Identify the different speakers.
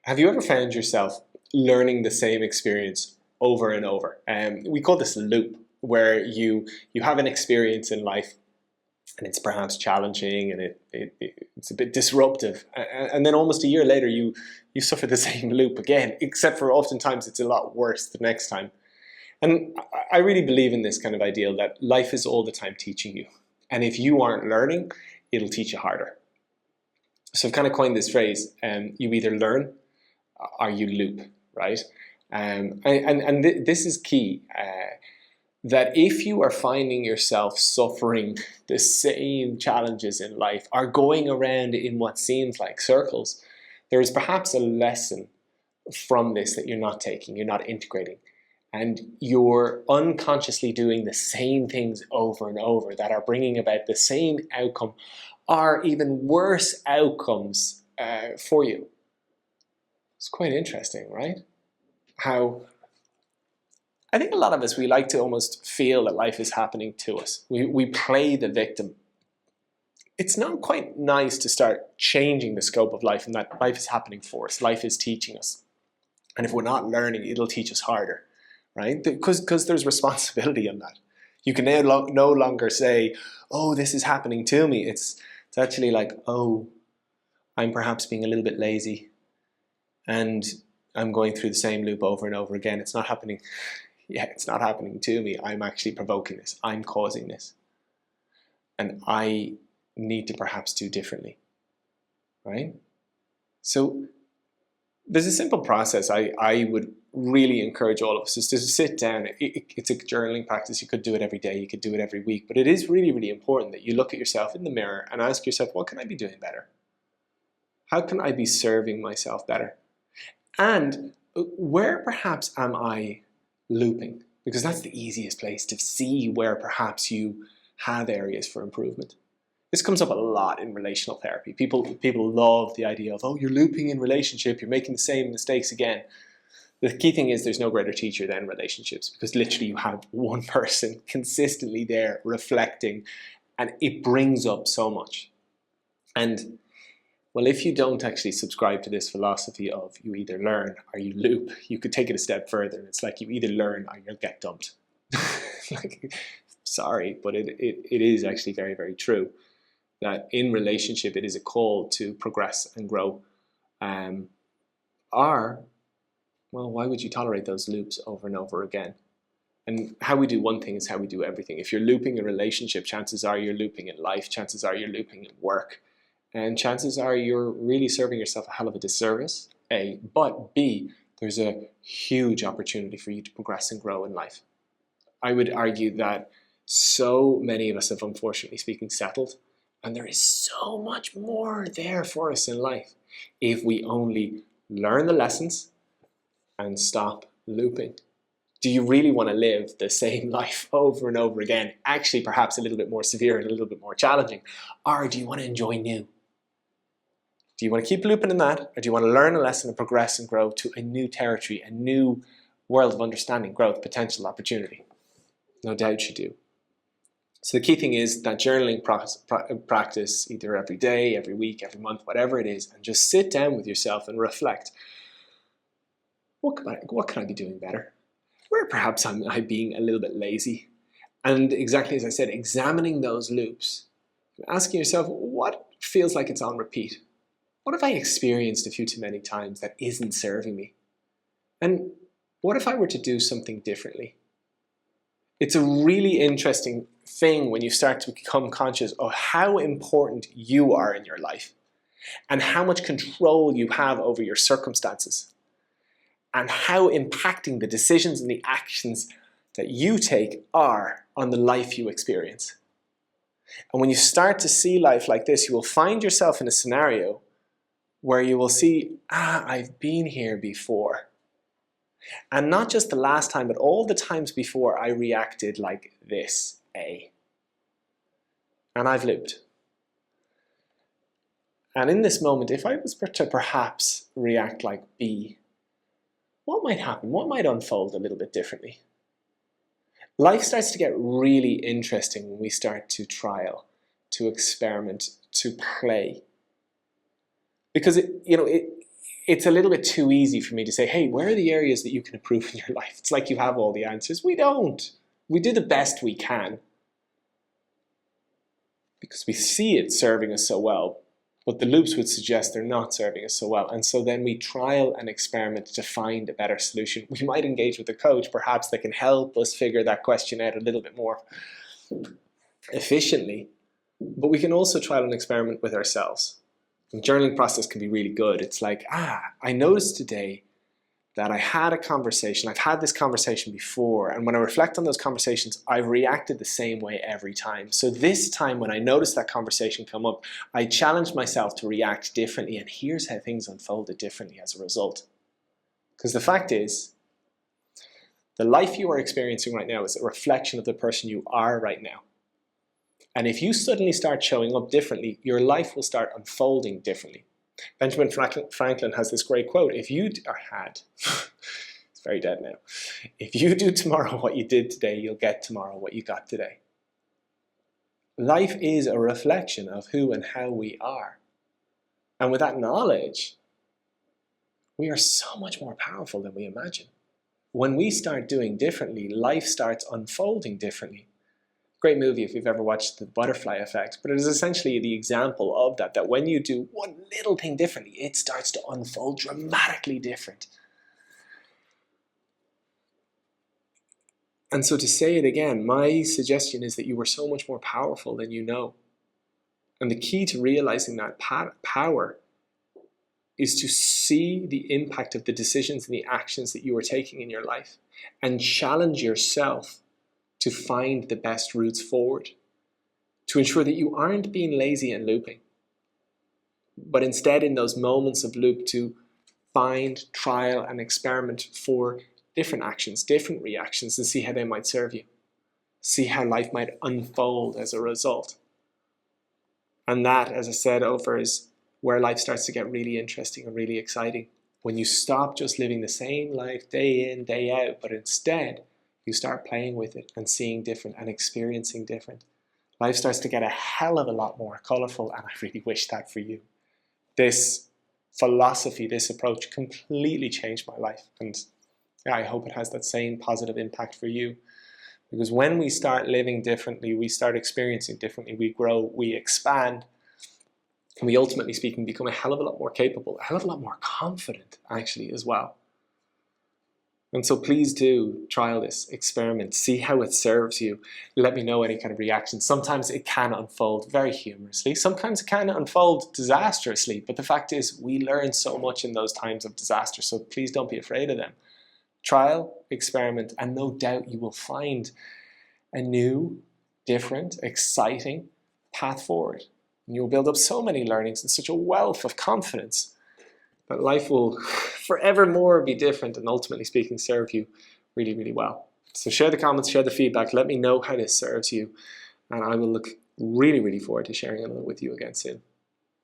Speaker 1: Have you ever found yourself learning the same experience over and over? We call this a loop, where you have an experience in life and it's perhaps challenging and it's a bit disruptive. And then almost a year later, you suffer the same loop again, except for oftentimes it's a lot worse the next time. And I really believe in this kind of ideal that life is all the time teaching you. And if you aren't learning, it'll teach you harder. So I've kind of coined this phrase, you either learn or you loop, right? This is key, that if you are finding yourself suffering the same challenges in life, are going around in what seems like circles, there is perhaps a lesson from this that you're not taking, you're not integrating. And you're unconsciously doing the same things over and over that are bringing about the same outcome or even worse outcomes for you. It's quite interesting, right? How I think a lot of us, we like to almost feel that life is happening to us. We play the victim. It's not quite nice to start changing the scope of life and that life is happening for us. Life is teaching us. And if we're not learning, it'll teach us harder, right? Because there's responsibility in that. You can no longer say, oh, this is happening to me. It's actually like, oh, I'm perhaps being a little bit lazy and I'm going through the same loop over and over again. It's not happening. Yeah, it's not happening to me. I'm actually provoking this. I'm causing this. And I need to perhaps do differently, right? So there's a simple process I would really encourage all of us is to sit down. It's a journaling practice. You could do it every day. You could do it every week. But it is really, really important that you look at yourself in the mirror and ask yourself, what can I be doing better? How can I be serving myself better? And where perhaps am I looping? Because that's the easiest place to see where perhaps you have areas for improvement. This comes up a lot in relational therapy. People love the idea of, oh, you're looping in relationship, you're making the same mistakes again. The key thing is there's no greater teacher than relationships, because literally you have one person consistently there reflecting, and it brings up so much. And well, if you don't actually subscribe to this philosophy of you either learn or you loop, you could take it a step further. It's like you either learn or you'll get dumped. Like, sorry, but it is actually very, very true that in relationship it is a call to progress and grow. Or, well, why would you tolerate those loops over and over again? And how we do one thing is how we do everything. If you're looping a relationship, chances are you're looping in life. Chances are you're looping in work. And chances are you're really serving yourself a hell of a disservice, A. But B, there's a huge opportunity for you to progress and grow in life. I would argue that so many of us have, unfortunately speaking, settled. And there is so much more there for us in life if we only learn the lessons and stop looping. Do you really want to live the same life over and over again, actually perhaps a little bit more severe and a little bit more challenging? Or do you want to enjoy new? Do you want to keep looping in that, or do you want to learn a lesson and progress and grow to a new territory, a new world of understanding, growth, potential, opportunity? No doubt you do. So the key thing is that journaling practice, either every day, every week, every month, whatever it is, and just sit down with yourself and reflect. What can I be doing better? Where perhaps I'm being a little bit lazy? And exactly as I said, examining those loops, asking yourself, what feels like it's on repeat? What have I experienced a few too many times that isn't serving me? And what if I were to do something differently? It's a really interesting thing when you start to become conscious of how important you are in your life and how much control you have over your circumstances and how impacting the decisions and the actions that you take are on the life you experience. And when you start to see life like this, you will find yourself in a scenario where you will see, I've been here before. And not just the last time, but all the times before I reacted like this, A. And I've looped. And in this moment, if I was to perhaps react like B, what might happen? What might unfold a little bit differently? Life starts to get really interesting when we start to trial, to experiment, to play. Because it's a little bit too easy for me to say, hey, where are the areas that you can improve in your life? It's like you have all the answers. We don't. We do the best we can because we see it serving us so well, but the loops would suggest they're not serving us so well. And so then we trial and experiment to find a better solution. We might engage with a coach, perhaps, that can help us figure that question out a little bit more efficiently, but we can also trial and experiment with ourselves. The journaling process can be really good. It's like, I noticed today that I had a conversation. I've had this conversation before, and when I reflect on those conversations, I've reacted the same way every time. So this time when I noticed that conversation come up, I challenged myself to react differently, and here's how things unfolded differently as a result. Because the fact is, the life you are experiencing right now is a reflection of the person you are right now. And if you suddenly start showing up differently, your life will start unfolding differently. Benjamin Franklin has this great quote, it's very dead now, if you do tomorrow what you did today, you'll get tomorrow what you got today. Life is a reflection of who and how we are. And with that knowledge, we are so much more powerful than we imagine. When we start doing differently, life starts unfolding differently. Great movie if you've ever watched The Butterfly Effect, but it is essentially the example of that when you do one little thing differently, it starts to unfold dramatically different. And so to say it again, my suggestion is that you are so much more powerful than you know. And the key to realizing that power is to see the impact of the decisions and the actions that you are taking in your life and challenge yourself to find the best routes forward, to ensure that you aren't being lazy and looping, but instead in those moments of loop to find, trial, and experiment for different actions, different reactions, and see how they might serve you. See how life might unfold as a result. And that, as I said over, is where life starts to get really interesting and really exciting. When you stop just living the same life day in, day out, but instead you start playing with it and seeing different and experiencing different. Life starts to get a hell of a lot more colorful, and I really wish that for you. This philosophy, this approach completely changed my life, and I hope it has that same positive impact for you. Because when we start living differently, we start experiencing differently, we grow, we expand, and we ultimately speaking become a hell of a lot more capable, a hell of a lot more confident actually as well. And so please do trial this, experiment, see how it serves you. Let me know any kind of reaction. Sometimes it can unfold very humorously. Sometimes it can unfold disastrously. But the fact is, we learn so much in those times of disaster. So please don't be afraid of them. Trial, experiment, and no doubt you will find a new, different, exciting path forward. And you'll build up so many learnings and such a wealth of confidence that life will forevermore be different and ultimately speaking serve you really, really well. So share the comments, share the feedback, let me know how this serves you, and I will look really, really forward to sharing it with you again soon.